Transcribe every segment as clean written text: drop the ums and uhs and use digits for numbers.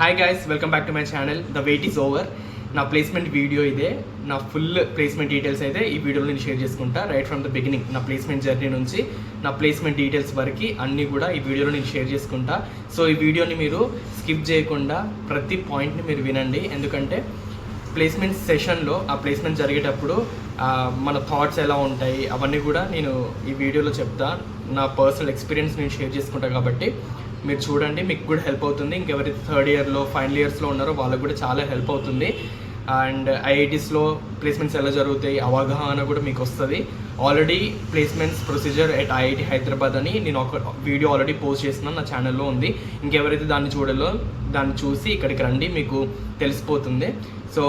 Hi guys, welcome back to my channel. The wait is over. నా placement video ఇదే. నా full placement details అయితే ఈ వీడియోలో నేను షేర్ చేసుకుంటా. రైట్ ఫ్రమ్ ద బిగినింగ్ నా ప్లేస్మెంట్ జర్నీ నుంచి నా ప్లేస్మెంట్ డీటెయిల్స్ వరకు అన్నీ కూడా ఈ వీడియోలో నేను షేర్ చేసుకుంటా. సో ఈ వీడియోని మీరు స్కిప్ చేయకుండా ప్రతి పాయింట్ని మీరు వినండి. ఎందుకంటే ప్లేస్మెంట్ సెషన్లో ఆ ప్లేస్మెంట్ జరిగేటప్పుడు మన థాట్స్ ఎలా ఉంటాయి అవన్నీ కూడా నేను ఈ వీడియోలో చెప్తా. నా పర్సనల్ ఎక్స్పీరియన్స్ నేను షేర్ చేసుకుంటా కాబట్టి మీరు చూడండి, మీకు కూడా హెల్ప్ అవుతుంది. ఇంకెవరైతే థర్డ్ ఇయర్లో ఫైనల్ ఇయర్స్లో ఉన్నారో వాళ్ళకు కూడా చాలా హెల్ప్ అవుతుంది. అండ్ ఐఐటీస్లో ప్లేస్మెంట్స్ ఎలా జరుగుతాయి అవగాహన కూడా మీకు వస్తుంది. Already placements procedure at IIT Hyderabad అని నేను ఒక వీడియో ఆల్రెడీ పోస్ట్ చేస్తున్నాను, నా ఛానల్లో ఉంది. ఇంకెవరైతే దాన్ని చూడాలో దాన్ని చూసి ఇక్కడికి రండి, మీకు తెలిసిపోతుంది. So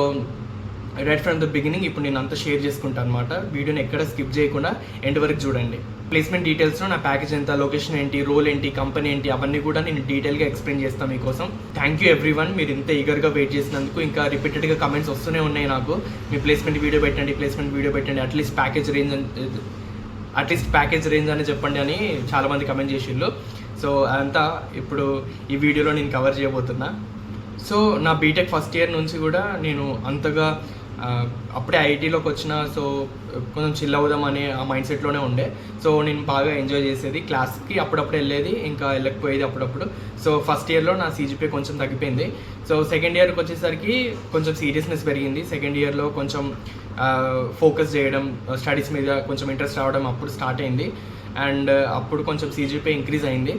right from the beginning ఇప్పుడు నేను అంతా షేర్ చేసుకుంటాను అనమాట. వీడియోని ఎక్కడ స్కిప్ చేయకుండా ఎండ్ వరకు చూడండి. ప్లేస్మెంట్ డీటెయిల్స్లో నా ప్యాకేజ్ ఎంత, లొకేషన్ ఏంటి, రోల్ ఏంటి, కంపెనీ ఏంటి అవన్నీ కూడా నేను డీటెయిల్గా ఎక్స్ప్లెయిన్ చేస్తాను మీకోసం. థ్యాంక్ యూ ఎవ్రీవన్, మీరు ఇంత ఈగర్గా వెయిట్ చేసినందుకు. ఇంకా రిపీటెడ్గా కమెంట్స్ వస్తూనే ఉన్నాయి నాకు, మీ ప్లేస్మెంట్ వీడియో పెట్టండి, అట్లీస్ట్ ప్యాకేజ్ రేంజ్ అని చెప్పండి అని చాలామంది కమెంట్ చేసిళ్ళు. సో అదంతా ఇప్పుడు ఈ వీడియోలో నేను కవర్ చేయబోతున్నా. సో నా బీటెక్ ఫస్ట్ ఇయర్ నుంచి కూడా నేను అంతగా అప్పుడే ఐఐటీలోకి వచ్చిన, సో కొంచెం చిల్ అవుదామని ఆ మైండ్ సెట్లోనే ఉండే. సో నేను బాగా ఎంజాయ్ చేసేది, క్లాస్కి అప్పుడప్పుడు వెళ్ళేది, ఇంకా వెళ్ళకపోయేది అప్పుడప్పుడు. సో ఫస్ట్ ఇయర్లో నా సీజీపీఏ కొంచెం తగ్గిపోయింది. సో సెకండ్ ఇయర్కి వచ్చేసరికి కొంచెం సీరియస్నెస్ పెరిగింది. సెకండ్ ఇయర్లో కొంచెం ఫోకస్ చేయడం, స్టడీస్ మీద కొంచెం ఇంట్రెస్ట్ రావడం అప్పుడు స్టార్ట్ అయింది. అండ్ అప్పుడు కొంచెం సీజీపీఏ ఇంక్రీజ్ అయింది.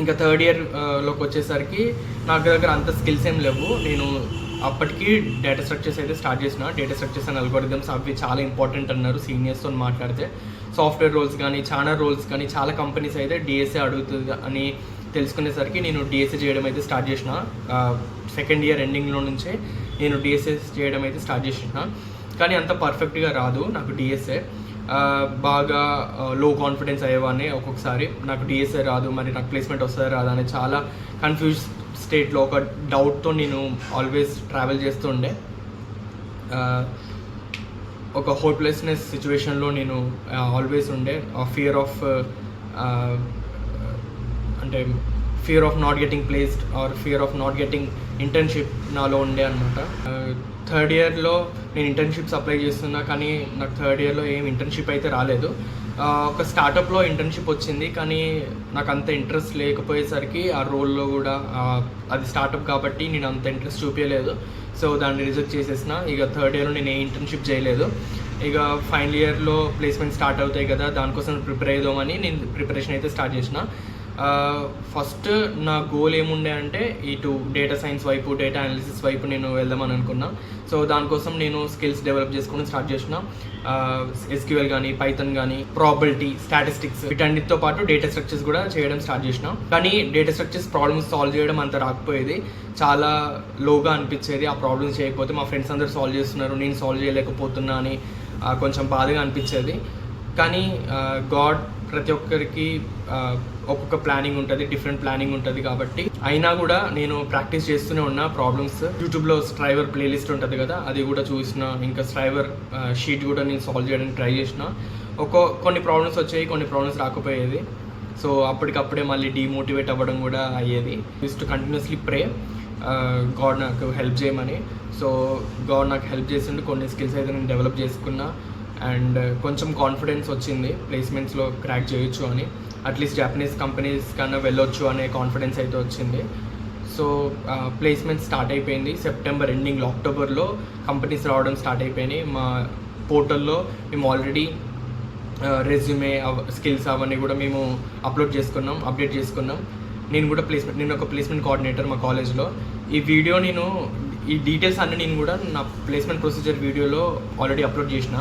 ఇంకా థర్డ్ ఇయర్లోకి వచ్చేసరికి నాకు దగ్గర అంత స్కిల్స్ ఏం లేవు. నేను అప్పటికి డేటా స్ట్రక్చర్స్ అయితే స్టార్ట్ చేసిన. డేటా స్ట్రక్చర్స్ అండ్ అల్గోరిథమ్స్ అవి చాలా ఇంపార్టెంట్ అన్నారు సీనియర్స్తో మాట్లాడితే. సాఫ్ట్వేర్ రోల్స్ కానీ చాలా రోల్స్ కానీ చాలా కంపెనీస్ అయితే డిఎస్ఏ అడుగుతుంది అని తెలుసుకునేసరికి నేను డిఎస్ఏ చేయడం అయితే స్టార్ట్ చేసిన. సెకండ్ ఇయర్ ఎండింగ్లో నుంచే నేను డిఎస్ఏ చేయడం అయితే స్టార్ట్ చేసిన. కానీ అంత పర్ఫెక్ట్గా రాదు నాకు డిఎస్ఏ. బాగా లో కాన్ఫిడెన్స్ అయ్యేవాడిని. ఒక్కొక్కసారి నాకు డిఎస్ఏ రాదు, మరి నాకు ప్లేస్మెంట్ వస్తుందా రాదా అని చాలా కన్ఫ్యూజ్ స్టేట్లో ఒక డౌట్తో నేను ఆల్వేస్ ట్రావెల్ చేస్తూ ఉండే. ఒక హోప్లెస్నెస్ సిచ్యువేషన్లో నేను ఆల్వేస్ ఉండే. Fear of not getting placed or fear of not getting internship నాలో ఉండే అనమాట. థర్డ్ ఇయర్లో నేను ఇంటర్న్షిప్స్ అప్లై చేస్తున్నా, కానీ నాకు థర్డ్ ఇయర్లో ఏం ఇంటర్న్షిప్ అయితే రాలేదు. ఒక స్టార్టప్లో ఇంటర్న్షిప్ వచ్చింది, కానీ నాకు అంత ఇంట్రెస్ట్ లేకపోయేసరికి ఆ రోల్లో కూడా అది స్టార్టప్ కాబట్టి నేను అంత ఇంట్రెస్ట్ చూపించలేదు. సో దాన్ని రిజెక్ట్ చేసేసిన. ఇక థర్డ్ ఇయర్లో నేను ఏ ఇంటర్న్షిప్ చేయలేదు. ఇక ఫైనల్ ఇయర్లో ప్లేస్మెంట్ స్టార్ట్ అవుతాయి కదా, దానికోసం ప్రిపేర్ అయ్యేదామని నేను ప్రిపరేషన్ అయితే స్టార్ట్ చేసిన. ఫస్ట్ నా గోల్ ఏముండే అంటే ఇటు డేటా సైన్స్ వైపు, డేటా అనాలిసిస్ వైపు నేను వెళ్దామని అనుకున్నా. సో దానికోసం నేను స్కిల్స్ డెవలప్ చేసుకోవడం స్టార్ట్ చేసిన. ఎస్క్యూఎల్ కానీ, పైథాన్ కానీ, ప్రాబబిలిటీ, స్టాటిస్టిక్స్ వీటన్నిటితో పాటు డేటా స్ట్రక్చర్స్ కూడా చేయడం స్టార్ట్ చేసిన. కానీ డేటా స్ట్రక్చర్స్ ప్రాబ్లమ్స్ సాల్వ్ చేయడం అంత రాకపోయేది, చాలా లోగా అనిపించేది. ఆ ప్రాబ్లమ్స్ చేయకపోతే మా ఫ్రెండ్స్ అందరూ సాల్వ్ చేస్తున్నారు, నేను సాల్వ్ చేయలేకపోతున్నా అని కొంచెం బాధగా అనిపించేది. కానీ గాడ్ ప్రతి ఒక్కరికి ఒక్కొక్క ప్లానింగ్ ఉంటుంది, డిఫరెంట్ ప్లానింగ్ ఉంటుంది. కాబట్టి అయినా కూడా నేను ప్రాక్టీస్ చేస్తూనే ఉన్నా ప్రాబ్లమ్స్. యూట్యూబ్లో స్ట్రైవర్ ప్లేలిస్ట్ ఉంటుంది కదా, అది కూడా చూసిన. ఇంకా స్ట్రైవర్ షీట్ కూడా నేను సాల్వ్ చేయడానికి ట్రై చేసిన. కొన్ని ప్రాబ్లమ్స్ వచ్చాయి, కొన్ని ప్రాబ్లమ్స్ రాకపోయేది. సో అప్పటికప్పుడే మళ్ళీ డీమోటివేట్ అవ్వడం కూడా అయ్యేది. జస్ట్ కంటిన్యూస్లీ ప్రే గాడ్ నాకు హెల్ప్ చేయమని. సో గాడ్ నాకు హెల్ప్ చేసిండు, కొన్ని స్కిల్స్ అయితే నేను డెవలప్ చేసుకున్నా. అండ్ కొంచెం కాన్ఫిడెన్స్ వచ్చింది ప్లేస్మెంట్స్లో క్రాక్ చేయొచ్చు అని, అట్లీస్ట్ జాపనీస్ కంపెనీస్ కన్నా వెళ్ళొచ్చు అనే కాన్ఫిడెన్స్ అయితే వచ్చింది. సో ప్లేస్మెంట్ స్టార్ట్ అయిపోయింది సెప్టెంబర్ ఎండింగ్లో. అక్టోబర్లో కంపెనీస్ రావడం స్టార్ట్ అయిపోయినాయి. మా పోర్టల్లో మేము ఆల్రెడీ రెజ్యూమే, స్కిల్స్ అవన్నీ కూడా మేము అప్డేట్ చేసుకున్నాం. నేను ఒక ప్లేస్మెంట్ కోఆర్డినేటర్ మా కాలేజ్లో. ఈ డీటెయిల్స్ అన్నీ నేను కూడా నా ప్లేస్మెంట్ ప్రొసీజర్ వీడియోలో ఆల్రెడీ అప్లోడ్ చేసిన.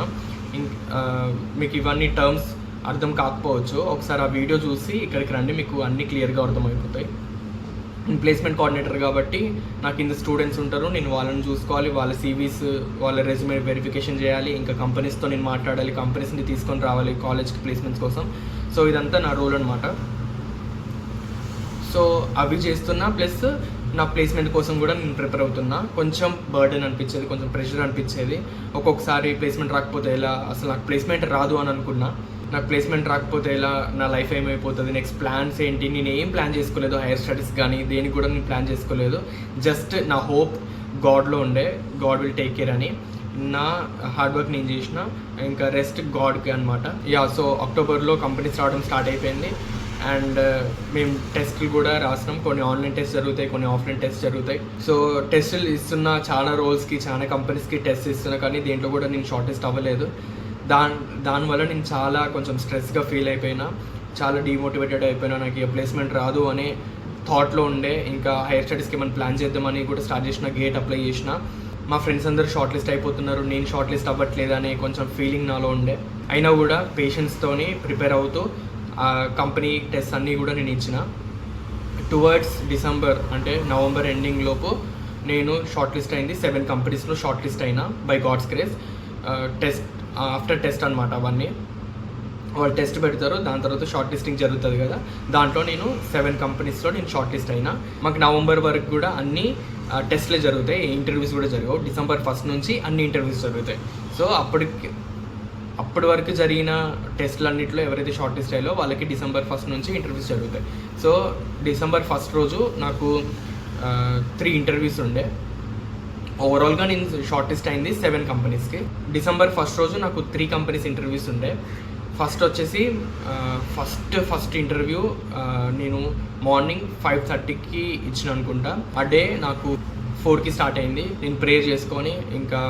మీకు ఇవన్నీ టర్మ్స్ అర్థం కాకపోవచ్చు, ఒకసారి ఆ వీడియో చూసి ఇక్కడికి రండి, మీకు అన్నీ క్లియర్గా అర్థమైపోతాయి. నేను ప్లేస్మెంట్ కోఆర్డినేటర్ కాబట్టి నాకు కింద స్టూడెంట్స్ ఉంటారు, నేను వాళ్ళని చూసుకోవాలి, వాళ్ళ సివీస్, వాళ్ళ రెజ్యూమే వెరిఫికేషన్ చేయాలి, ఇంకా కంపెనీస్తో నేను మాట్లాడాలి, కంపెనీస్ని తీసుకొని రావాలి కాలేజ్కి ప్లేస్మెంట్స్ కోసం. సో ఇదంతా నా రోల్ అనమాట. సో అవి చేస్తున్నా, ప్లస్ నా ప్లేస్మెంట్ కోసం కూడా నేను ప్రిపేర్ అవుతున్నా. కొంచెం బర్డెన్ అనిపించేది, కొంచెం ప్రెషర్ అనిపించేది. ఒక్కొక్కసారి ప్లేస్మెంట్ రాకపోతే ఎలా, అసలు నాకు ప్లేస్మెంట్ రాదు అని అనుకున్నా. నాకు ప్లేస్మెంట్ రాకపోతే ఇలా నా లైఫ్ ఏమైపోతుంది, నెక్స్ట్ ప్లాన్స్ ఏంటి, నేను ఏం ప్లాన్ చేసుకోలేదు. హైయర్ స్టడీస్ కానీ దేనికి కూడా నేను ప్లాన్ చేసుకోలేదు. జస్ట్ నా హోప్ గాడ్లో ఉండే, గాడ్ విల్ టేక్ కేర్ అని. నా హార్డ్ వర్క్ నేను చేసిన, ఇంకా రెస్ట్ గాడ్కి అనమాట. సో అక్టోబర్లో కంపెనీస్ రావడం స్టార్ట్ అయిపోయింది. అండ్ మేము టెస్ట్లు కూడా రాసినాం. కొన్ని ఆన్లైన్ టెస్ట్ జరుగుతాయి, కొన్ని ఆఫ్లైన్ టెస్ట్ జరుగుతాయి. సో టెస్టులు ఇస్తున్న చాలా రోల్స్కి, చాలా కంపెనీస్కి టెస్ట్ ఇస్తున్నా, కానీ దేంట్లో కూడా నేను షార్ట్ లిస్ట్ అవ్వలేదు. దానివల్ల నేను చాలా కొంచెం స్ట్రెస్గా ఫీల్ అయిపోయినా, చాలా డిమోటివేటెడ్ అయిపోయినా. నాకు ప్లేస్మెంట్ రాదు అనే థాట్లో ఉండే. ఇంకా హైయర్ స్టడీస్కి ఏమైనా ప్లాన్ చేద్దామని కూడా స్టార్ట్ చేసిన, గేట్ అప్లై చేసిన. మా ఫ్రెండ్స్ అందరూ షార్ట్ లిస్ట్ అయిపోతున్నారు, నేను షార్ట్ లిస్ట్ అవ్వట్లేదు అనే కొంచెం ఫీలింగ్ నాలో ఉండే. అయినా కూడా పేషెన్స్తోని ప్రిపేర్ అవుతూ కంపెనీ టెస్ట్ అన్నీ కూడా నేను ఇచ్చిన. టువర్డ్స్ డిసెంబర్ అంటే నవంబర్ ఎండింగ్ లోపు నేను షార్ట్ లిస్ట్ అయింది. 7 కంపెనీస్లో షార్ట్ లిస్ట్ అయినా by God's grace. Test after test అనమాట. అవన్నీ వాళ్ళు టెస్ట్ పెడతారు, దాని తర్వాత షార్ట్ లిస్టింగ్ జరుగుతుంది కదా. దాంట్లో నేను 7 కంపెనీస్లో నేను షార్ట్ లిస్ట్ అయినా. మాకు నవంబర్ వరకు కూడా అన్ని టెస్ట్లే జరుగుతాయి, ఇంటర్వ్యూస్ కూడా జరగవు. డిసెంబర్ 1 నుంచి అన్ని ఇంటర్వ్యూస్ జరుగుతాయి. సో అప్పటి వరకు జరిగిన టెస్ట్లన్నింటిలో ఎవరైతే షార్ట్ లిస్ట్ అయ్యాలో వాళ్ళకి డిసెంబర్ 1 నుంచి ఇంటర్వ్యూస్ జరుగుతాయి. సో డిసెంబర్ 1 రోజు నాకు 3 ఇంటర్వ్యూస్ ఉండే. ఓవరాల్గా నేను షార్ట్ లిస్ట్ అయింది 7 కంపెనీస్కి. డిసెంబర్ 1 రోజు నాకు 3 కంపెనీస్ ఇంటర్వ్యూస్ ఉండే. ఫస్ట్ వచ్చేసి ఫస్ట్ ఇంటర్వ్యూ నేను మార్నింగ్ 5:30కి ఇచ్చిన అనుకుంటా. ఆ డే నాకు 4కి స్టార్ట్ అయింది. నేను ప్రేయర్ చేసుకొని ఇంకా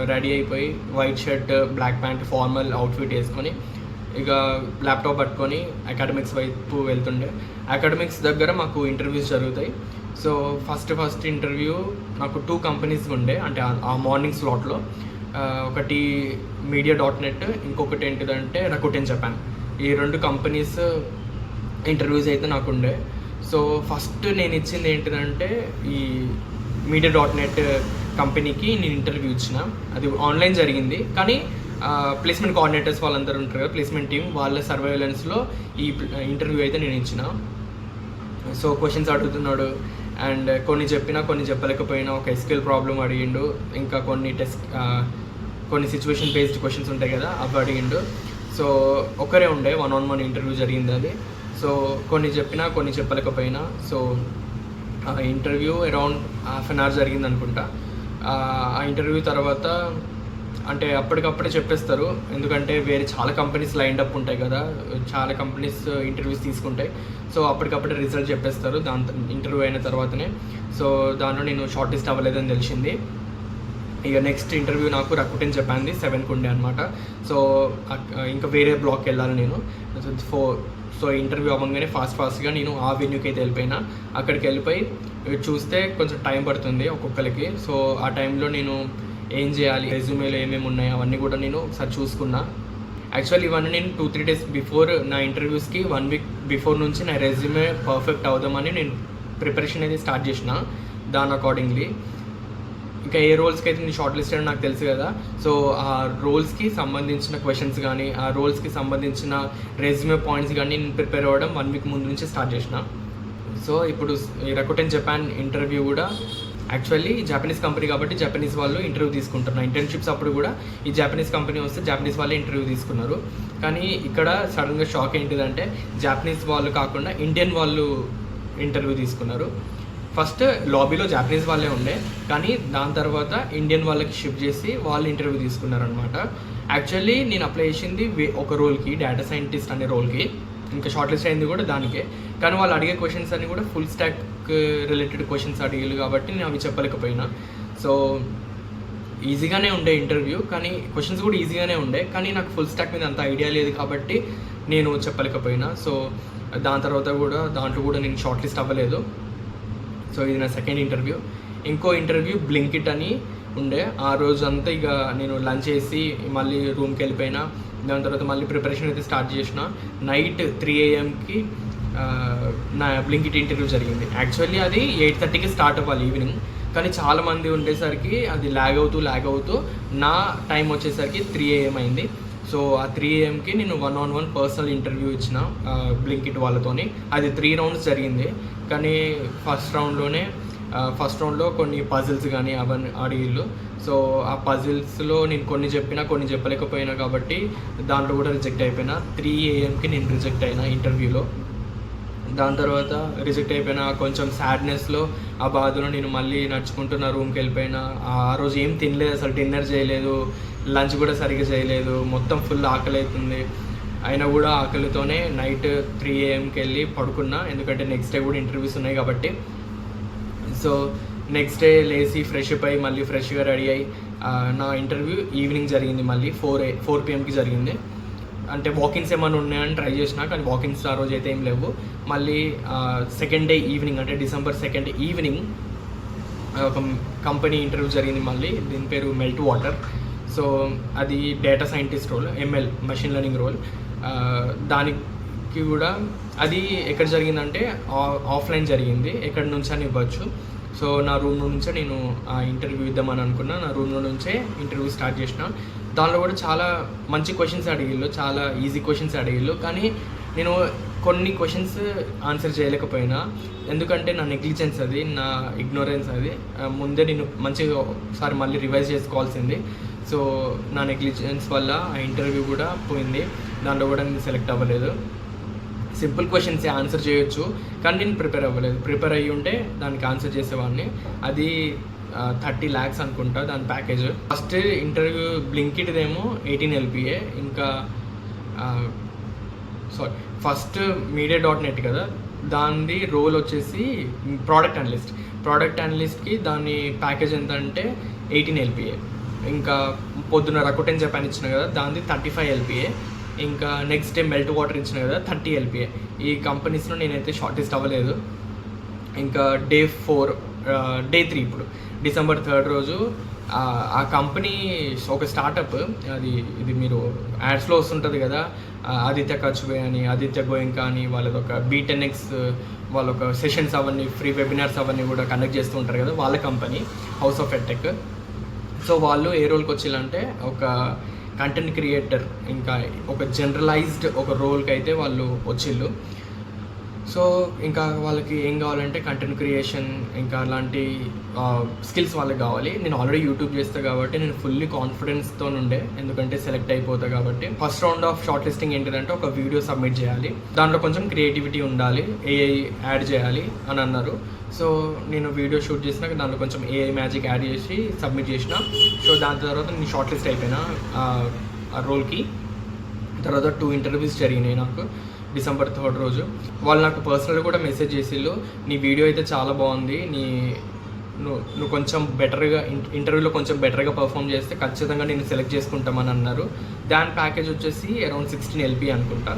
రెడీ అయిపోయి white shirt, black pant, formal outfit వేసుకొని ఇక ల్యాప్టాప్ పట్టుకొని అకాడమిక్స్ వైపు వెళ్తుండే. అకాడమిక్స్ దగ్గర మాకు ఇంటర్వ్యూస్ జరుగుతాయి. సో ఫస్ట్ ఇంటర్వ్యూ నాకు 2 కంపెనీస్ ఉండే, అంటే ఆ మార్నింగ్ స్లాట్లో. ఒకటి media.net, ఇంకొకటి ఏంటిదంటే Rakuten Japan. ఈ 2 కంపెనీస్ ఇంటర్వ్యూస్ అయితే నాకు ఉండే. సో ఫస్ట్ నేను ఇచ్చింది ఏంటిదంటే ఈ media.net కంపెనీకి నేను ఇంటర్వ్యూ ఇచ్చిన. అది ఆన్లైన్ జరిగింది, కానీ ప్లేస్మెంట్ కోఆర్డినేటర్స్ వాళ్ళందరూ ఉంటారు కదా, ప్లేస్మెంట్ టీమ్, వాళ్ళ సర్వేలెన్స్లో ఈ ఇంటర్వ్యూ అయితే నేను ఇచ్చిన. సో క్వశ్చన్స్ అడుగుతున్నాడు, అండ్ కొన్ని చెప్పినా కొన్ని చెప్పలేకపోయినా. ఒక ఎస్క్యూఎల్ ప్రాబ్లం అడిగిండు, ఇంకా కొన్ని సిచ్యువేషన్ బేస్డ్ క్వశ్చన్స్ ఉంటాయి కదా, అవి అడిగిండు. సో ఒకరే ఉండే, 1-on-1 ఇంటర్వ్యూ జరిగింది అది. సో కొన్ని చెప్పినా కొన్ని చెప్పలేకపోయినా. సో ఆ interview around half an hour జరిగింది అనుకుంటా. ఆ ఇంటర్వ్యూ తర్వాత అంటే అప్పటికప్పుడే చెప్పేస్తారు, ఎందుకంటే వేరే చాలా కంపెనీస్ లైన్డ్ అప్ ఉంటాయి కదా, చాలా కంపెనీస్ ఇంటర్వ్యూస్ తీసుకుంటాయి. సో అప్పటికప్పుడే రిజల్ట్ చెప్పేస్తారు దాంతో, ఇంటర్వ్యూ అయిన తర్వాతనే. సో దాంట్లో నేను షార్ట్ లిస్ట్ అవ్వలేదని తెలిసింది. ఇక నెక్స్ట్ ఇంటర్వ్యూ నాకు Rakuten Japanది 7కి ఉండే అనమాట. సో ఇంకా వేరే బ్లాక్కి వెళ్ళాలి నేను. సో ఇంటర్వ్యూ అవ్వగానే ఫాస్ట్గా నేను ఆ వెన్యూకి అయితే వెళ్ళిపోయినా. అక్కడికి వెళ్ళిపోయి చూస్తే కొంచెం టైం పడుతుంది ఒక్కొక్కరికి. సో ఆ టైంలో నేను ఏం చేయాలి, రెజ్యూమేలో ఏమేమి ఉన్నాయో అవన్నీ కూడా నేను ఒకసారి చూసుకున్నా. యాక్చువల్లీ ఇవన్నీ నేను 2-3 డేస్ బిఫోర్ నా ఇంటర్వ్యూస్కి 1 వీక్ బిఫోర్ నుంచి నా రెజ్యూమే పర్ఫెక్ట్ అవుదామని నేను ప్రిపరేషన్ అయితే స్టార్ట్ చేసిన. దాని అకార్డింగ్లీ ఇంకా ఏ రోల్స్కి అయితే నేను షార్ట్ లిస్ట్ అని నాకు తెలుసు కదా. సో ఆ రోల్స్కి సంబంధించిన క్వశ్చన్స్ కానీ, ఆ రోల్స్కి సంబంధించిన రెజ్యూమే పాయింట్స్ కానీ నేను ప్రిపేర్ అవ్వడం 1 వీక్ ముందు నుంచి స్టార్ట్ చేసిన. సో ఇప్పుడు ఈ Rakuten Japan ఇంటర్వ్యూ కూడా యాక్చువల్లీ జాపనీస్ కంపెనీ కాబట్టి జాపనీస్ వాళ్ళు ఇంటర్వ్యూ తీసుకుంటున్నారు. ఇంటర్న్షిప్స్ అప్పుడు కూడా ఈ జాపనీస్ కంపెనీ వస్తే జాపనీస్ వాళ్ళే ఇంటర్వ్యూ తీసుకున్నారు. కానీ ఇక్కడ సడన్గా షాక్ ఏంటిదంటే జాపనీస్ వాళ్ళు కాకుండా ఇండియన్ వాళ్ళు ఇంటర్వ్యూ తీసుకున్నారు. ఫస్ట్ లాబీలో జాపనీస్ వాళ్ళే ఉండే, కానీ దాని తర్వాత ఇండియన్ వాళ్ళకి షిఫ్ట్ చేసి వాళ్ళు ఇంటర్వ్యూ తీసుకున్నారనమాట. యాక్చువల్లీ నేను అప్లై చేసింది ఒక రోల్కి, డేటా సైంటిస్ట్ అనే రోల్కి. ఇంకా షార్ట్ లిస్ట్ అయింది కూడా దానికే. కానీ వాళ్ళు అడిగే క్వశ్చన్స్ అన్ని కూడా ఫుల్ స్టాక్ రిలేటెడ్ క్వశ్చన్స్ అడిగారు కాబట్టి నేను అవి చెప్పలేకపోయినా. సో ఈజీగానే ఉండే ఇంటర్వ్యూ, కానీ క్వశ్చన్స్ కూడా ఈజీగానే ఉండే, కానీ నాకు ఫుల్ స్టాక్ మీద అంత ఐడియా లేదు కాబట్టి నేను చెప్పలేకపోయినా. సో దాని తర్వాత కూడా దాంట్లో కూడా నేను షార్ట్ లిస్ట్ అవ్వలేదు. సో ఇది నా సెకండ్ ఇంటర్వ్యూ. ఇంకో ఇంటర్వ్యూ బ్లింకిట్ అని ఉండే. ఆ రోజు అంతా ఇక నేను లంచ్ చేసి మళ్ళీ రూమ్కి వెళ్ళిపోయినా. దాని తర్వాత మళ్ళీ ప్రిపరేషన్ అయితే స్టార్ట్ చేసిన. నైట్ 3 AM నా బ్లింకిట్ ఇంటర్వ్యూ జరిగింది. యాక్చువల్లీ అది 8:30కి స్టార్ట్ అవ్వాలి ఈవినింగ్, కానీ చాలామంది ఉండేసరికి అది ల్యాగ్ అవుతూ నా టైం వచ్చేసరికి 3 AM అయింది. సో ఆ 3 AMకి నేను 1-on-1 పర్సనల్ ఇంటర్వ్యూ ఇచ్చిన బ్లింకిట్ వాళ్ళతోని. అది 3 రౌండ్స్ జరిగింది, కానీ ఫస్ట్ రౌండ్లోనే ఫస్ట్ రౌండ్లో కొన్ని పజిల్స్ కానీ అవన్నీ అడిగిళ్ళు. సో ఆ పజిల్స్లో నేను కొన్ని చెప్పినా కొన్ని చెప్పలేకపోయినా కాబట్టి దాంట్లో కూడా రిజెక్ట్ అయిపోయినా. 3 AM నేను రిజెక్ట్ అయినా ఇంటర్వ్యూలో. దాని తర్వాత రిజెక్ట్ అయిపోయినా కొంచెం సాడ్నెస్లో ఆ బాధలో నేను మళ్ళీ నడుచుకుంటూ నా రూమ్కి వెళ్ళిపోయినా. ఆ రోజు ఏం తినలేదు, అసలు డిన్నర్ చేయలేదు, లంచ్ కూడా సరిగ్గా చేయలేదు, మొత్తం ఫుల్ ఆకలి అవుతుంది. అయినా కూడా ఆకలితోనే నైట్ 3 AM వెళ్ళి పడుకున్నా, ఎందుకంటే నెక్స్ట్ డే కూడా ఇంటర్వ్యూస్ ఉన్నాయి కాబట్టి. సో నెక్స్ట్ డే లేచి ఫ్రెష్ అప్ అయ్యి మళ్ళీ ఫ్రెష్గా రెడీ అయ్యి నా ఇంటర్వ్యూ ఈవినింగ్ జరిగింది, మళ్ళీ 4 PM జరిగింది. అంటే వాకిన్స్ ఏమైనా ఉన్నాయని ట్రై చేసినా, కానీ వాకిన్స్ ఆ రోజు అయితే ఏం లేవు. మళ్ళీ సెకండ్ డే ఈవినింగ్, అంటే December 2 ఈవినింగ్ ఒక కంపెనీ ఇంటర్వ్యూ జరిగింది మళ్ళీ. దీని పేరు మెల్ట్ వాటర్. సో అది data scientist role, ML machine learning role. దానికి కూడా అది ఎక్కడ జరిగిందంటే ఆఫ్లైన్ జరిగింది, ఎక్కడి నుంచి అని ఇవ్వచ్చు. సో నా రూమ్ నుంచే నేను ఆ ఇంటర్వ్యూ ఇద్దామని అనుకున్నా. నా రూమ్ నుంచే ఇంటర్వ్యూ స్టార్ట్ చేసిన. దానిలో కూడా చాలా మంచి క్వశ్చన్స్ అడిగిళ్ళు, చాలా ఈజీ క్వశ్చన్స్ అడిగిళ్ళు, కానీ నేను కొన్ని క్వశ్చన్స్ ఆన్సర్ చేయలేకపోయినా. ఎందుకంటే నా నెగ్లిజెన్స్ అది, నా ఇగ్నోరెన్స్ అది. ముందే నేను మంచిగా ఒకసారి మళ్ళీ రివైజ్ చేసుకోవాల్సింది. సో నా నెగ్లిజెన్స్ వల్ల ఆ ఇంటర్వ్యూ కూడా పోయింది. దాంట్లో కూడా నేను సెలెక్ట్ అవ్వలేదు. సింపుల్ క్వశ్చన్స్ ఆన్సర్ చేయొచ్చు, కానీ నేను ప్రిపేర్ అవ్వలేదు. ప్రిపేర్ అయ్యి ఉంటే దానికి ఆన్సర్ చేసేవాడిని. అది 30 lakhs అనుకుంటా దాని ప్యాకేజ్. ఫస్ట్ ఇంటర్వ్యూ బ్లింకిట్దేమో 18 LPA. ఇంకా ఫస్ట్ media.net కదా, దాని రోల్ వచ్చేసి ప్రోడక్ట్ అనలిస్ట్కి దాని ప్యాకేజ్ ఎంత అంటే 18 LPA. ఇంకా పొద్దున్న రకుటెన్ జపాన్ ఇచ్చిన కదా, దానిది 35 LPA. ఇంకా నెక్స్ట్ డే మెల్ట్ వాటర్ ఇచ్చిన కదా, 30 LPA. ఈ కంపెనీస్లో నేనైతే షార్ట్ లిస్ట్ అవ్వలేదు. ఇంకా డే 3 ఇప్పుడు December 3 రోజు ఆ కంపెనీ ఒక స్టార్టప్, ఇది మీరు యాడ్స్లో వస్తుంటుంది కదా, ఆదిత్య కచ్వే అని, ఆదిత్య గోయంకా అని, వాళ్ళదొక B10X వాళ్ళొక సెషన్స్ అవన్నీ ఫ్రీ వెబినార్స్ అవన్నీ కూడా కండక్ట్ చేస్తూ ఉంటారు కదా, వాళ్ళ company house of edtech. So వాళ్ళు ఏ రోల్కి వచ్చిల్లంటే ఒక కంటెంట్ క్రియేటర్, ఇంకా ఒక జనరలైజ్డ్ ఒక రోల్కి అయితే వాళ్ళు వచ్చిళ్ళు. సో ఇంకా వాళ్ళకి ఏం కావాలంటే కంటెంట్ క్రియేషన్, ఇంకా అలాంటి స్కిల్స్ వాళ్ళకి కావాలి. నేను ఆల్రెడీ యూట్యూబ్ చేస్తాను కాబట్టి నేను ఫుల్లీ కాన్ఫిడెన్స్తో ఉండే, ఎందుకంటే సెలెక్ట్ అయిపోతా కాబట్టి. First round of short listing ఏంటిదంటే ఒక వీడియో సబ్మిట్ చేయాలి, దాంట్లో కొంచెం క్రియేటివిటీ ఉండాలి, AI యాడ్ చేయాలి అని అన్నారు. సో నేను వీడియో షూట్ చేసినాక దాంట్లో కొంచెం AI మ్యాజిక్ యాడ్ చేసి సబ్మిట్ చేసిన. సో దాని తర్వాత నేను షార్ట్ లిస్ట్ అయిపోయినా ఆ రోల్కి. తర్వాత 2 ఇంటర్వ్యూస్ జరిగినాయి నాకు December 3 రోజు. వాళ్ళు నాకు పర్సనల్గా కూడా మెసేజ్ చేసిళ్ళు, నీ వీడియో అయితే చాలా బాగుంది, నువ్వు కొంచెం బెటర్గా ఇంటర్వ్యూలో కొంచెం బెటర్గా పర్ఫామ్ చేస్తే ఖచ్చితంగా నేను సెలెక్ట్ చేసుకుంటామని అన్నారు. దాని ప్యాకేజ్ వచ్చేసి అరౌండ్ 16 LPA అనుకుంటా.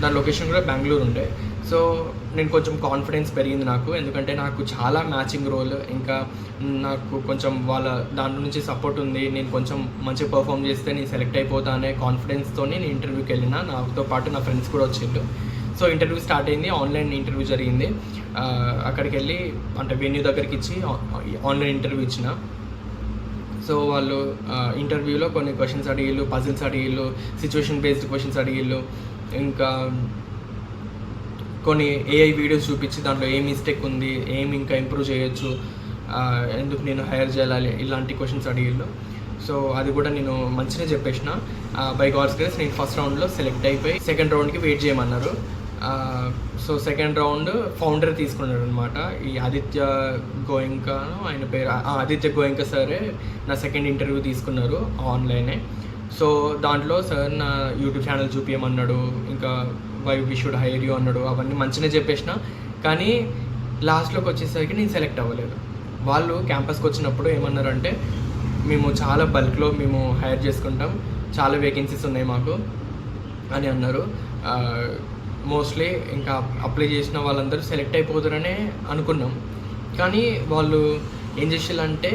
దాని లొకేషన్ కూడా బెంగళూరు ఉండే. సో నేను కొంచెం కాన్ఫిడెన్స్ పెరిగింది నాకు, ఎందుకంటే నాకు చాలా మ్యాచింగ్ రోల్, ఇంకా నాకు కొంచెం వాళ్ళ దాంట్లో నుంచి సపోర్ట్ ఉంది, నేను కొంచెం మంచిగా పర్ఫామ్ చేస్తే నేను సెలెక్ట్ అయిపోతా అనే కాన్ఫిడెన్స్తో నేను ఇంటర్వ్యూకి వెళ్ళిన. నాతో పాటు నా ఫ్రెండ్స్ కూడా వచ్చిండు. సో ఇంటర్వ్యూ స్టార్ట్ అయింది, ఆన్లైన్ ఇంటర్వ్యూ జరిగింది. అక్కడికి వెళ్ళి అంటే వెన్యూ దగ్గరికి ఇచ్చి ఆన్లైన్ ఇంటర్వ్యూ ఇచ్చిన. సో వాళ్ళు ఇంటర్వ్యూలో కొన్ని క్వశ్చన్స్ అడిగిళ్ళు, పజిల్స్ అడిగిళ్ళు, సిచ్యువేషన్ బేస్డ్ క్వశ్చన్స్ అడిగిళ్ళు, ఇంకా కొన్ని AI వీడియోస్ చూపించి దాంట్లో ఏ మిస్టేక్ ఉంది, ఏమి ఇంకా ఇంప్రూవ్ చేయొచ్చు, ఎందుకు నేను హైర్ చేయాలి, ఇలాంటి క్వశ్చన్స్ అడిగిళ్ళు. సో అది కూడా నేను మంచిగా చెప్పేసిన. బై గాడ్స్ గ్రేస్ నేను ఫస్ట్ రౌండ్లో సెలెక్ట్ అయిపోయి సెకండ్ రౌండ్కి వెయిట్ చేయమన్నారు. సో సెకండ్ రౌండ్ ఫౌండర్ తీసుకున్నాడు అనమాట, ఈ ఆదిత్య గోయంకా ఆయన పేరు. ఆదిత్య గోయంకా సరే నా సెకండ్ ఇంటర్వ్యూ తీసుకున్నారు ఆన్లైనే. సో దాంట్లో సార్ నా యూట్యూబ్ ఛానల్ చూపించమన్నాడు, ఇంకా why we should hire you అన్నాడు. అవన్నీ మంచిగా చెప్పేసిన, కానీ లాస్ట్లోకి వచ్చేసరికి నేను సెలెక్ట్ అవ్వలేదు. వాళ్ళు క్యాంపస్కి వచ్చినప్పుడు ఏమన్నారంటే, మేము చాలా బల్క్లో మేము హైర్ చేసుకుంటాం, చాలా వేకెన్సీస్ ఉన్నాయి మాకు అని అన్నారు. మోస్ట్లీ ఇంకా అప్లై చేసిన వాళ్ళందరూ సెలెక్ట్ అయిపోతారనే అనుకున్నాం, కానీ వాళ్ళు ఏం చేసేయాలంటే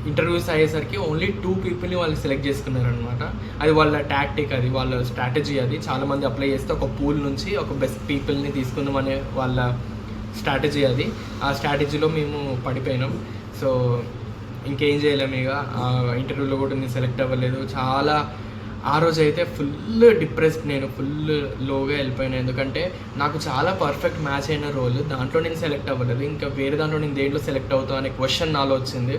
ఇంటర్వ్యూస్ అయ్యేసరికి ఓన్లీ 2 పీపుల్ని వాళ్ళు సెలెక్ట్ చేసుకున్నారనమాట. అది వాళ్ళ టాక్టిక్, అది వాళ్ళ స్ట్రాటజీ. అది చాలామంది అప్లై చేస్తే ఒక పూల్ నుంచి ఒక బెస్ట్ పీపుల్ని తీసుకుందామనే వాళ్ళ స్ట్రాటజీ అది. ఆ స్ట్రాటజీలో మేము పడిపోయినాం. సో ఇంకేం చేయలేము, ఇక ఇంటర్వ్యూలో కూడా నేను సెలెక్ట్ అవ్వలేదు. చాలా ఆ రోజు అయితే ఫుల్ డిప్రెస్డ్, నేను ఫుల్ లోగా వెళ్ళిపోయాను. ఎందుకంటే నాకు చాలా పర్ఫెక్ట్ మ్యాచ్ అయిన రోల్, దాంట్లో నేను సెలెక్ట్ అవ్వలేదు. ఇంకా వేరే దాంట్లో నేను దేంట్లో సెలెక్ట్ అవుతాను అనే క్వశ్చన్ నాలో వచ్చింది.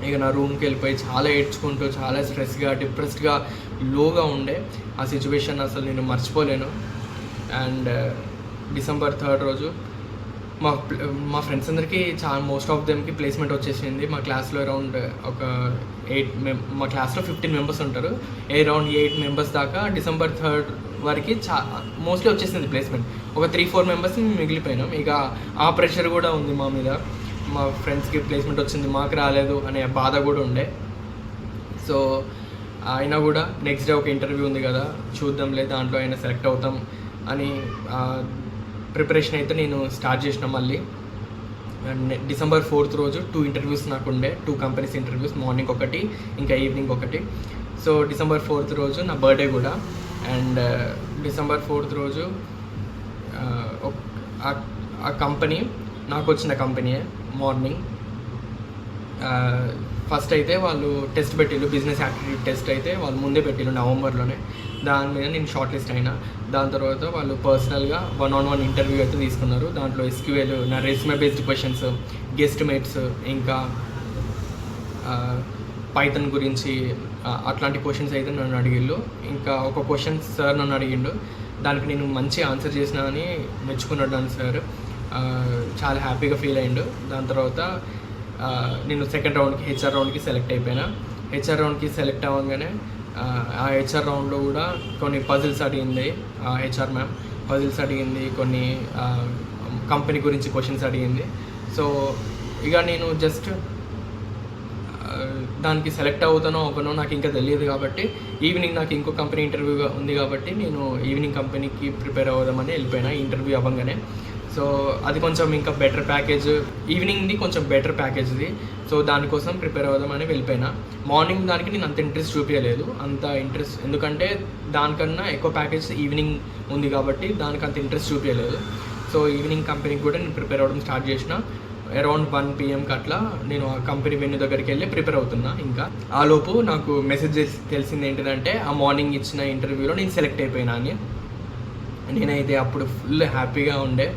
ఇక నా రూమ్కి వెళ్ళిపోయి చాలా ఏడ్చుకుంటూ, చాలా స్ట్రెస్గా, డిప్రెస్డ్గా, లోగా ఉండే ఆ సిచ్యువేషన్ అసలు నేను మర్చిపోలేను. అండ్ December 3 రోజు మా ఫ్రెండ్స్ అందరికీ మోస్ట్ ఆఫ్ దెమ్కి ప్లేస్మెంట్ వచ్చేసింది. మా క్లాస్లో అరౌండ్ ఒక మా క్లాస్లో 15 మెంబర్స్ ఉంటారు. అరౌండ్ 8 మెంబర్స్ దాకా December 3 వరకు మోస్ట్లీ వచ్చేసింది ప్లేస్మెంట్. ఒక 3-4 మెంబర్స్ మిగిలిపోయినాం. ఇక ఆ ప్రెషర్ కూడా ఉంది మా మీద. మా ఫ్రెండ్స్కి ప్లేస్మెంట్ వచ్చింది, మాకు రాలేదు అనే బాధ కూడా ఉండే. సో అయినా కూడా నెక్స్ట్ డే ఒక ఇంటర్వ్యూ ఉంది కదా, చూద్దాంలే దాంట్లో అయినా సెలెక్ట్ అవుతాం అని ప్రిపరేషన్ అయితే నేను స్టార్ట్ చేసిన మళ్ళీ. అండ్ December 4 రోజు 2 ఇంటర్వ్యూస్ నాకు ఉండే, 2 కంపెనీస్ ఇంటర్వ్యూస్, మార్నింగ్ ఒకటి, ఇంకా ఈవినింగ్ ఒకటి. సో December 4 రోజు నా బర్త్డే కూడా. అండ్ December 4 రోజు ఆ కంపెనీ నాకు వచ్చిన కంపెనీయే. మార్నింగ్ ఫస్ట్ అయితే వాళ్ళు టెస్ట్ పెట్టిళ్ళు, బిజినెస్ యాప్టిట్యూడ్ టెస్ట్ అయితే వాళ్ళు ముందే పెట్టిళ్ళు నవంబర్లోనే. దాని మీద నేను షార్ట్ లిస్ట్ అయినా. దాని తర్వాత వాళ్ళు పర్సనల్గా 1-on-1 ఇంటర్వ్యూ అయితే తీసుకున్నారు. దాంట్లో SQL, నా resume based questions, guest mates, ఇంకా పైథాన్ గురించి అట్లాంటి క్వశ్చన్స్ అయితే నన్ను అడిగిళ్ళు. ఇంకా ఒక క్వశ్చన్ సార్ నన్ను అడిగిండు, దానికి నేను మంచి ఆన్సర్ చేసిన అని మెచ్చుకున్నాడు నన్ను సార్. చాలా హ్యాపీగా ఫీల్ అయ్యిండు. దాని తర్వాత నేను సెకండ్ రౌండ్కి, HR రౌండ్కి సెలెక్ట్ అయిపోయినా. HR రౌండ్కి సెలెక్ట్ అవ్వగానే ఆ HR రౌండ్లో కూడా కొన్ని పజిల్స్ అడిగింది HR మ్యామ్. పజిల్స్ అడిగింది, కొన్ని కంపెనీ గురించి క్వశ్చన్స్ అడిగింది. సో ఇక నేను జస్ట్ దానికి సెలెక్ట్ అవుతానో అవ్వనో నాకు ఇంకా తెలియదు కాబట్టి, ఈవినింగ్ నాకు ఇంకో కంపెనీ ఇంటర్వ్యూ ఉంది కాబట్టి నేను ఈవినింగ్ కంపెనీకి ప్రిపేర్ అవ్వదామని వెళ్ళిపోయినా ఇంటర్వ్యూ అవ్వగానే. సో అది కొంచెం ఇంకా బెటర్ ప్యాకేజ్, ఈవినింగ్ది కొంచెం బెటర్ ప్యాకేజ్ది. సో దానికోసం ప్రిపేర్ అవ్వదామని వెళ్ళిపోయినా. మార్నింగ్ దానికి నేను అంత ఇంట్రెస్ట్ చూపించలేదు, అంత ఇంట్రెస్ట్, ఎందుకంటే దానికన్నా ఎక్కువ ప్యాకేజ్ ఈవినింగ్ ఉంది కాబట్టి దానికి అంత ఇంట్రెస్ట్ చూపించలేదు. సో ఈవినింగ్ కంపెనీకి కూడా నేను ప్రిపేర్ అవ్వడం స్టార్ట్ చేసిన. అరౌండ్ 1 PM అట్లా నేను ఆ కంపెనీ వెన్యూ దగ్గరికి వెళ్ళి ప్రిపేర్ అవుతున్నా. ఇంకా ఆలోపు నాకు మెసేజ్ తెలిసింది ఏంటిదంటే, ఆ మార్నింగ్ ఇచ్చిన ఇంటర్వ్యూలో నేను సెలెక్ట్ అయిపోయినా అని. నేనైతే అప్పుడు ఫుల్ హ్యాపీగా ఉండే.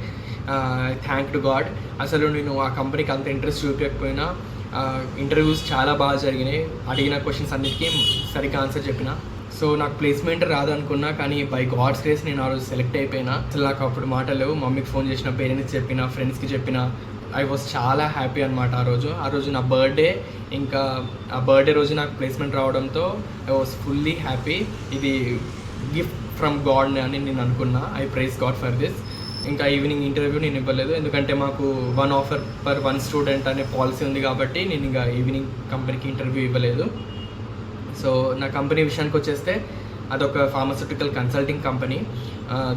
Thank to God. అసలు నేను ఆ కంపెనీకి అంత ఇంట్రెస్ట్ చూపించకపోయినా ఇంటర్వ్యూస్ చాలా బాగా జరిగినాయి. అడిగిన క్వశ్చన్స్ అన్నిటికీ సరిగ్గా ఆన్సర్ చెప్పిన. సో నాకు ప్లేస్మెంట్ రాదనుకున్నా, కానీ బై గాడ్స్ గ్రేస్ నేను ఆ రోజు సెలెక్ట్ అయిపోయినా. అసలు నాకు అప్పుడు మాటలు, మమ్మీకి ఫోన్ చేసిన, పేరెంట్స్కి చెప్పిన, ఫ్రెండ్స్కి చెప్పిన. ఐ వాజ్ చాలా హ్యాపీ అనమాట ఆ రోజు నా బర్త్డే. ఇంకా ఆ బర్త్డే రోజు నాకు ప్లేస్మెంట్ రావడంతో ఐ వాజ్ ఫుల్లీ హ్యాపీ. ఇది గిఫ్ట్ ఫ్రమ్ గాడ్ అని నేను అనుకున్నా. I praise God for this. ఇంకా ఈవినింగ్ ఇంటర్వ్యూ నేను ఇవ్వలేదు, ఎందుకంటే మాకు 1 ఆఫర్ పర్ 1 స్టూడెంట్ అనే పాలసీ ఉంది కాబట్టి నేను ఇంకా ఈవినింగ్ కంపెనీకి ఇంటర్వ్యూ ఇవ్వలేదు. సో నా కంపెనీ విషయానికి వచ్చేస్తే అదొక ఫార్మస్యూటికల్ కన్సల్టింగ్ కంపెనీ.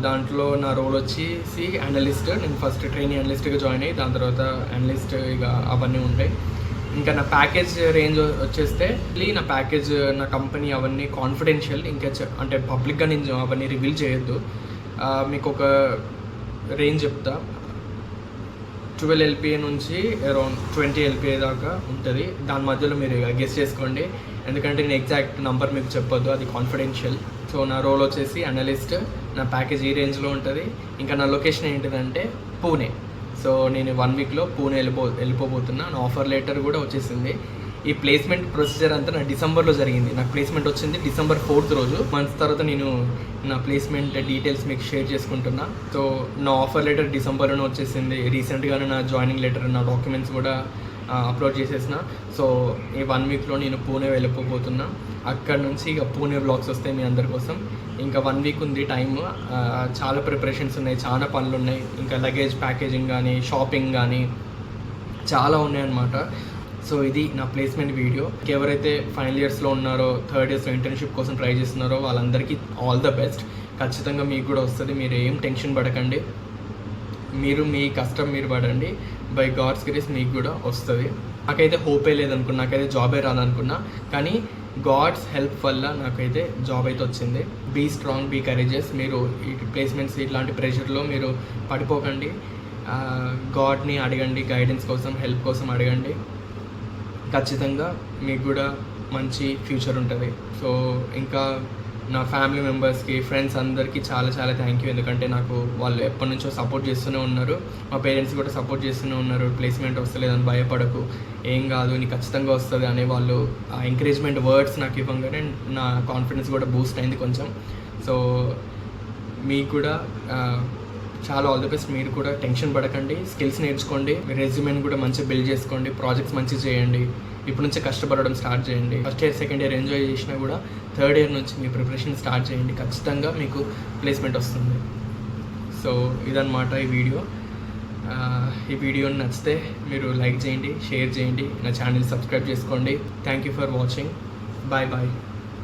దాంట్లో నా రోల్ వచ్చేసి అనలిస్ట్. నేను ఫస్ట్ ట్రైనీ అనలిస్ట్గా జాయిన్ అయ్యి, దాని తర్వాత అనలిస్ట్, ఇక అవన్నీ ఉంటాయి. ఇంకా నా ప్యాకేజ్ రేంజ్ వచ్చేస్తే నా ప్యాకేజ్, నా కంపెనీ అవన్నీ కాన్ఫిడెన్షియల్. ఇంకా అంటే పబ్లిక్గా నేను అవన్నీ రివీల్ చేయొద్దు. మీకు ఒక రేంజ్ చెప్తా. 12 LPA నుంచి అరౌండ్ 20 LPA దాకా ఉంటుంది. దాని మధ్యలో మీరు గెస్ చేసుకోండి, ఎందుకంటే నేను ఎగ్జాక్ట్ నెంబర్ మీకు చెప్పొద్దు, అది కాన్ఫిడెన్షియల్. సో నా రోల్ వచ్చేసి అనలిస్ట్. నా ప్యాకేజ్ ఈ రేంజ్లో ఉంటుంది. ఇంకా నా లొకేషన్ ఏంటిదంటే పూణే. సో నేను 1 వీక్లో పూణే వెళ్ళిపోబోతున్నా. నా ఆఫర్ లెటర్ కూడా వచ్చేసింది. ఈ ప్లేస్మెంట్ ప్రొసీజర్ అంతా నా డిసెంబర్లో జరిగింది. నాకు ప్లేస్మెంట్ వచ్చింది December 4 రోజు. మంత్స్ తర్వాత నేను నా ప్లేస్మెంట్ డీటెయిల్స్ మీకు షేర్ చేసుకుంటున్నా. సో నా ఆఫర్ లెటర్ డిసెంబర్లోనే వచ్చేసింది. రీసెంట్గానే నా జాయినింగ్ లెటర్, నా డాక్యుమెంట్స్ కూడా అప్లోడ్ చేసేసిన. సో ఈ 1 వీక్లో నేను పూణే వెళ్ళిపోబోతున్నా. అక్కడ నుంచి ఇక పూణే వ్లాగ్స్ వస్తాయి మీ అందరి కోసం. ఇంకా 1 వీక్ ఉంది టైం. చాలా ప్రిపరేషన్స్ ఉన్నాయి, చాలా పనులు ఉన్నాయి. ఇంకా లగేజ్ ప్యాకేజింగ్ కానీ, షాపింగ్ కానీ చాలా ఉన్నాయన్నమాట. సో ఇది నా ప్లేస్మెంట్ వీడియో. ఎవరైతే ఫైనల్ ఇయర్స్లో ఉన్నారో, థర్డ్ ఇయర్స్లో ఇంటర్న్షిప్ కోసం ట్రై చేస్తున్నారో వాళ్ళందరికీ ఆల్ ద బెస్ట్. ఖచ్చితంగా మీకు కూడా వస్తుంది. మీరు ఏం టెన్షన్ పడకండి, మీరు మీ కష్టం మీరు పడండి. బై గాడ్స్ గ్రేస్ మీకు కూడా వస్తుంది. నాకైతే హోపే లేదనుకున్నా, నాకైతే జాబే రాదనుకున్నా, కానీ గాడ్స్ హెల్ప్ వల్ల నాకైతే జాబ్ అయితే వచ్చింది. Be strong, be courageous. మీరు ఈ ప్లేస్మెంట్స్ ఇట్లాంటి ప్రెషర్లో మీరు పడిపోకండి. గాడ్ని అడగండి, గైడెన్స్ కోసం, హెల్ప్ కోసం అడగండి. ఖచ్చితంగా మీకు కూడా మంచి ఫ్యూచర్ ఉంటుంది. సో ఇంకా నా ఫ్యామిలీ మెంబర్స్కి, ఫ్రెండ్స్ అందరికీ చాలా చాలా థ్యాంక్ యూ. ఎందుకంటే నాకు వాళ్ళు ఎప్పటి నుంచో సపోర్ట్ చేస్తూనే ఉన్నారు. మా పేరెంట్స్ కూడా సపోర్ట్ చేస్తూనే ఉన్నారు. ప్లేస్మెంట్ వస్తలేదని భయపడకు, ఏం కాదు, నీకు ఖచ్చితంగా వస్తుంది అనే వాళ్ళు ఆ ఎంకరేజ్మెంట్ వర్డ్స్ నాకు ఇవ్వగానే నా కాన్ఫిడెన్స్ కూడా బూస్ట్ అయింది కొంచెం. సో మీకు కూడా చాలా ఆల్ ది బెస్ట్. మీరు కూడా టెన్షన్ పడకండి, స్కిల్స్ నేర్చుకోండి, మీ రెజ్యూమెని కూడా మంచిగా బిల్డ్ చేసుకోండి, ప్రాజెక్ట్స్ మంచిగా చేయండి. ఇప్పుడు నుంచి కష్టపడడం స్టార్ట్ చేయండి. First year, second year enjoy చేసినా కూడా థర్డ్ ఇయర్ నుంచి మీ ప్రిపరేషన్ స్టార్ట్ చేయండి. ఖచ్చితంగా మీకు ప్లేస్మెంట్ వస్తుంది. సో ఇదన్నమాట ఈ వీడియో. ఈ వీడియోని నచ్చితే మీరు లైక్ చేయండి, షేర్ చేయండి, నా ఛానల్ సబ్స్క్రైబ్ చేసుకోండి. Thank you for watching. Bye bye.